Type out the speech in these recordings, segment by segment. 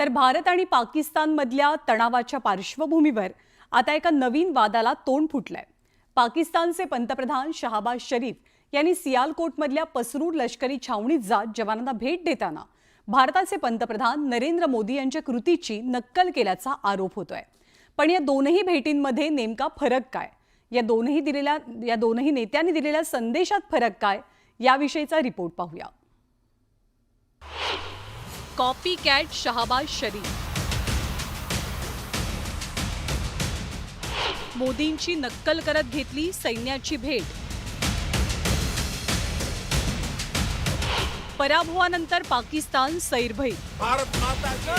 तर भारत आणि पाकिस्तानमधल्या तणावाच्या पार्श्वभूमीवर आता एका नवीन वादाला तोंड फुटलंय। पाकिस्तानचे पंतप्रधान शहबाज शरीफ यांनी सियालकोटमधल्या पसरूर लष्करी छावणीत जात जवानांना भेट देताना भारताचे पंतप्रधान नरेंद्र मोदी यांच्या कृतीची नक्कल केल्याचा आरोप होतोय। पण या दोनही भेटींमध्ये नेमका फरक काय, या दोनही नेत्यांनी दिलेल्या संदेशात फरक काय, याविषयीचा रिपोर्ट पाहूया। कॉपी कॅट शहबाज शरीफ, मोदींची नक्कल करत घेतली सैन्याची भेट। पराभवानंतर पाकिस्तान सैरभैर, भारत माता की।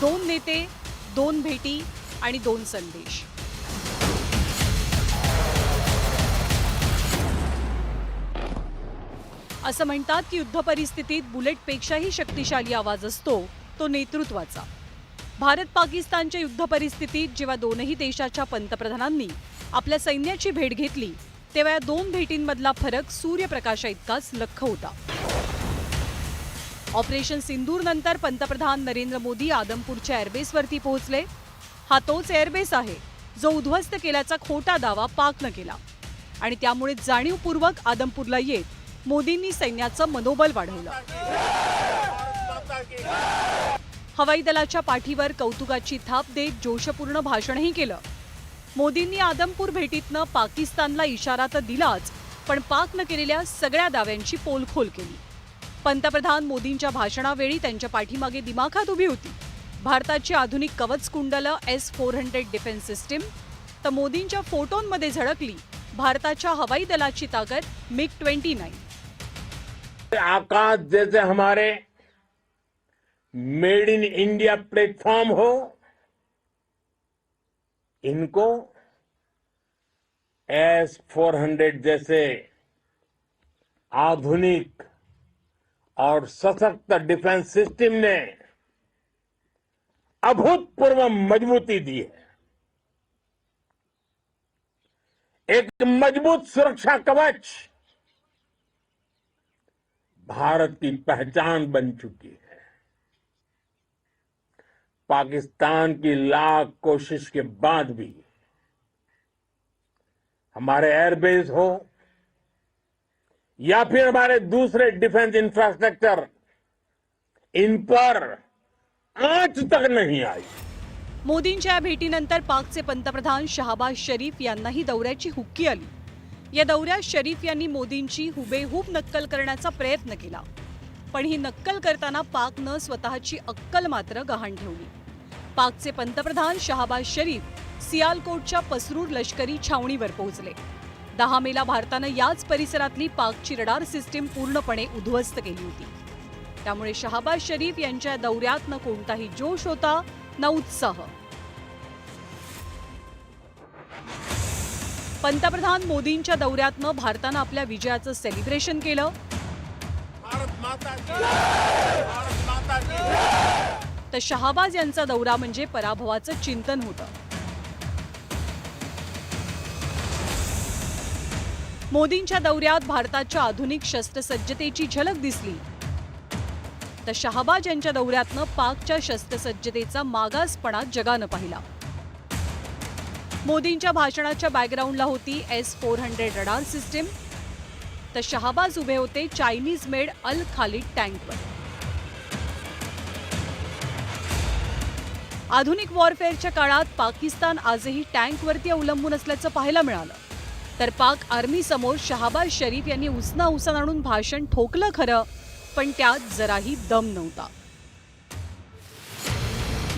दोन नेते, दोन भेटी आणि दोन संदेश। असं म्हणतात की युद्ध परिस्थितीत बुलेटपेक्षाही शक्तिशाली आवाज असतो तो नेतृत्वाचा। भारत पाकिस्तानच्या युद्ध परिस्थितीत जेव्हा दोनही देशाच्या पंतप्रधानांनी आपल्या सैन्याची भेट घेतली तेव्हा या दोन भेटींमधला फरक सूर्यप्रकाशा इतकाच लख्ख होता। ऑपरेशन सिंदूर नंतर पंतप्रधान नरेंद्र मोदी आदमपूरच्या एअरबेसवरती पोहोचले। हा तोच एअरबेस आहे जो उद्ध्वस्त केल्याचा खोटा दावा पाकनं केला आणि त्यामुळे जाणीवपूर्वक आदमपूरला येत मोदींनी सैन्याचं मनोबल वाढवलं। हवाई दलाच्या पाठीवर कौतुकाची थाप देत जोशपूर्ण भाषणही केलं। मोदींनी आदमपूर भेटीतनं पाकिस्तानला इशारा तर दिलाच, पण पाकनं केलेल्या सगळ्या दाव्यांची पोलखोल केली। पंतप्रधान मोदींच्या भाषणावेळी त्यांच्या पाठीमागे दिमाखात उभी होती भारताची आधुनिक कवच कुंडलं S-400 डिफेन्स सिस्टीम, तर मोदींच्या फोटोंमध्ये झळकली भारताच्या हवाई दलाची ताकद MiG-29। आकाश जैसे हमारे मेड इन इंडिया प्लेटफॉर्म हो, इनको S-400 जैसे आधुनिक और सशक्त डिफेंस सिस्टम ने अभूतपूर्व मजबूती दी है। एक मजबूत सुरक्षा कवच भारत की पहचान बन चुकी है। पाकिस्तान की लाख कोशिश के बाद भी हमारे एयरबेस हो या फिर हमारे दूसरे डिफेंस इंफ्रास्ट्रक्चर, इन पर आंच तक नहीं आई। मोदींच्या भेटीनंतर पाकचे पंतप्रधान शहबाज शरीफ यांनाही दौऱ्याची हुक्की आली। या दौऱ्यात शरीफ यांनी मोदींची हुबेहूब नक्कल करण्याचा प्रयत्न केला, पण ही नक्कल करताना पाकनं स्वतःची अक्कल मात्र गहाण ठेवली। पाकचे पंतप्रधान शहबाज शरीफ सियालकोटच्या पसरूर लष्करी छावणीवर पोहोचले। 10 मेला भारतानं याच परिसरातली पाकची रडार सिस्टीम पूर्णपणे उद्ध्वस्त केली होती। त्यामुळे शहबाज शरीफ यांच्या दौऱ्यात न कोणताही जोश होता न उत्साह। पंतप्रधान मोदींच्या दौऱ्यातनं भारतानं आपल्या विजयाचं सेलिब्रेशन केलं, भारत माता की, भारत माता की। तर शहबाज यांचा दौरा म्हणजे पराभवाचं चिंतन होतं। मोदींच्या दौऱ्यात भारताच्या आधुनिक शस्त्रसज्जतेची झलक दिसली, तर शहबाज यांच्या दौऱ्यातनं पाकच्या शस्त्रसज्जतेचा मागासपणा जगानं पाहिला। मोदींच्या भाषणाच्या बॅकग्राऊंडला होती S-400 रडार सिस्टीम, तर शहबाज उभे होते चायनीज मेड अल खालिद टँकवर। आधुनिक वॉरफेअरच्या काळात पाकिस्तान आजही टँकवरती अवलंबून असल्याचं पाहायला मिळालं, तर पाक आर्मी समोर शहबाज शरीफ यांनी उसना उसन आणून भाषण ठोकलं खरं, पण त्यात जराही दम नव्हता।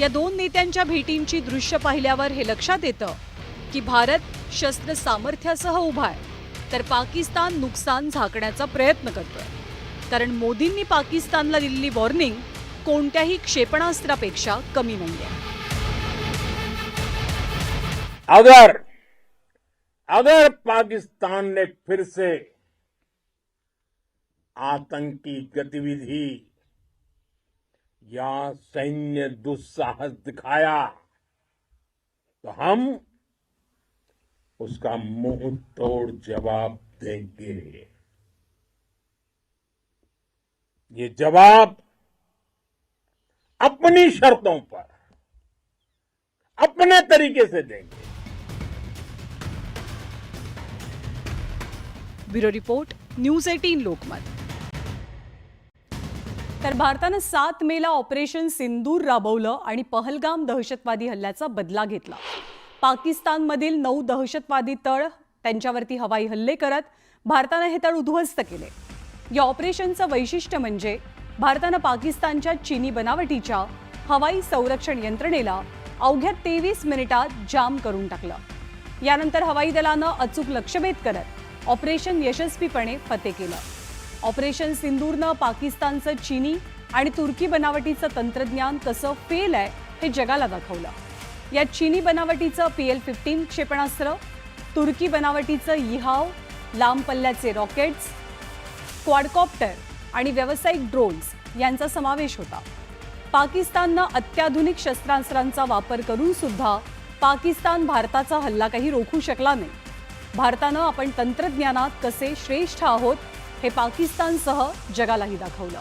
या दोन नेत्यांच्या भेटींची दृश्य पाहिल्यावर हे लक्षात येतं की भारत शस्त्र सामर्थ्यासह उभा आहे, तर पाकिस्तान नुकसान झाकण्याचा प्रयत्न करतोय। कारण मोदींनी पाकिस्तानला दिलेली वॉर्निंग कोणत्याही क्षेपणास्त्रापेक्षा कमी नाहीये। अगर पाकिस्तान ने फिर से आतंकी गतिविधि या सैन्य दुस्साहस दिखाया तो हम उसका मुंह तोड़ जवाब देंगे। ये जवाब अपनी शर्तों पर अपने तरीके से देंगे। Bureau report, news 18 Lokmat. तर भारतानं 7 मेला ऑपरेशन सिंदूर राबवलं आणि पहलगाम दहशतवादी हल्ल्याचा बदला घेतला. पाकिस्तानमधील 9 दहशतवादी तळ त्यांच्यावरती हवाई हल्ले करत भारतानं हे तळ उद्ध्वस्त केले. या ऑपरेशनचं वैशिष्ट्य म्हणजे भारतानं पाकिस्तानच्या चीनी बनावटीच्या हवाई संरक्षण यंत्रणेला अवघ्या 23 मिनिटात जाम करून टाकलं. यानंतर हवाई दलानं अचूक लक्ष्यभेद करत ऑपरेशन यशस्वीपणे फते केलं. ऑपरेशन सिंदूरनं पाकिस्तानचं चीनी आणि तुर्की बनावटीचं तंत्रज्ञान कसं फेल आहे हे जगाला दाखवलं. यात चीनी बनावटीचं PL-15 क्षेपणास्त्र, तुर्की बनावटीचं इहाव, लांब पल्ल्याचे रॉकेट्स, क्वाडकॉप्टर आणि व्यावसायिक ड्रोन्स यांचा समावेश होता. पाकिस्ताननं अत्याधुनिक शस्त्रास्त्रांचा वापर करून सुद्धा पाकिस्तान भारताचा हल्ला काही रोखू शकला नाही. भारतानं आपण तंत्रज्ञानात कसे श्रेष्ठ आहोत हे पाकिस्तानसह जगालाही दाखवलं.